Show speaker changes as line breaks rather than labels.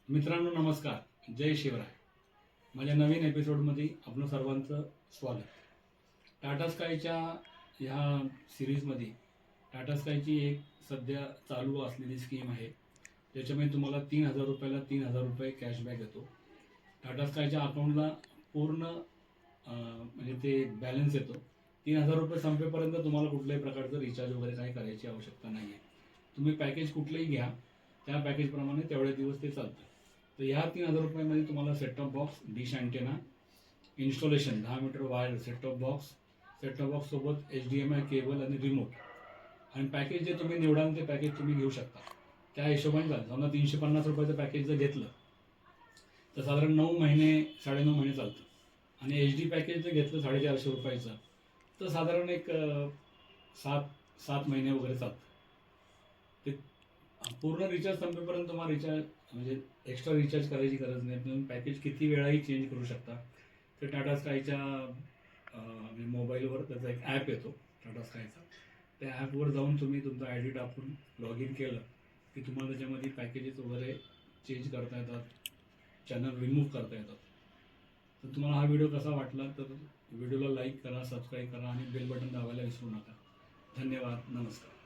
मित्रांनो नमस्कार, जय शिवराय. माझ्या नवीन एपिसोडमध्ये आपलं सर्वांचं स्वागत. टाटा स्कायच्या ह्या सिरीजमध्ये टाटा स्कायची एक सध्या चालू असलेली स्कीम आहे, ज्याच्यामध्ये तुम्हाला 3,000 रुपयाला 3,000 रुपये कॅशबॅक येतो. टाटा स्कायच्या अकाउंटला पूर्ण म्हणजे ते बॅलन्स येतो. 3,000 रुपये संपेपर्यंत तुम्हाला कुठल्याही प्रकारचं रिचार्ज वगैरे काही करायची आवश्यकता नाही आहे. तुम्ही पॅकेज कुठलंही घ्या, त्या पॅकेजप्रमाणे तेवढे दिवस ते चालतं. तर ह्या 3,000 रुपयामध्ये तुम्हाला set top box, dish antenna, installation 10 metre wire set top box सोबत HDMI केबल आणि रिमोट आणि पॅकेज जे तुम्ही निवडाल ते पॅकेज तुम्ही घेऊ शकता. त्या हिशोबाने चालतं. समजा 350 रुपयाचं पॅकेज जर घेतलं तर साधारण 9 महिने 9.5 महिने चालतं. आणि HD पॅकेज जर घेतलं 450 रुपयाचं तर साधारण एक 7 महिने वगैरे चालतं. ते पूर्ण रिचार्ज संपेपर्यंत तुम्हाला रिचार्ज म्हणजे एक्स्ट्रा रिचार्ज करायची गरज नाही. तुम्ही पॅकेज किती वेळाही चेंज करू शकता. तर टाटा स्कायच्या म्हणजे मोबाईलवर त्याचा एक ॲप येतो टाटा स्कायचा. त्या ॲपवर जाऊन तुम्ही तुमचा ID टाकून लॉग इन केलं की तुम्हाला त्याच्यामध्ये पॅकेजेस वगैरे चेंज करता येतात, चॅनल रिमूव्ह करता येतात. तर तुम्हाला हा व्हिडिओ कसा वाटला तर व्हिडिओला लाईक करा, सबस्क्राईब करा आणि बेल बटन दाबायला विसरू नका. धन्यवाद. नमस्कार.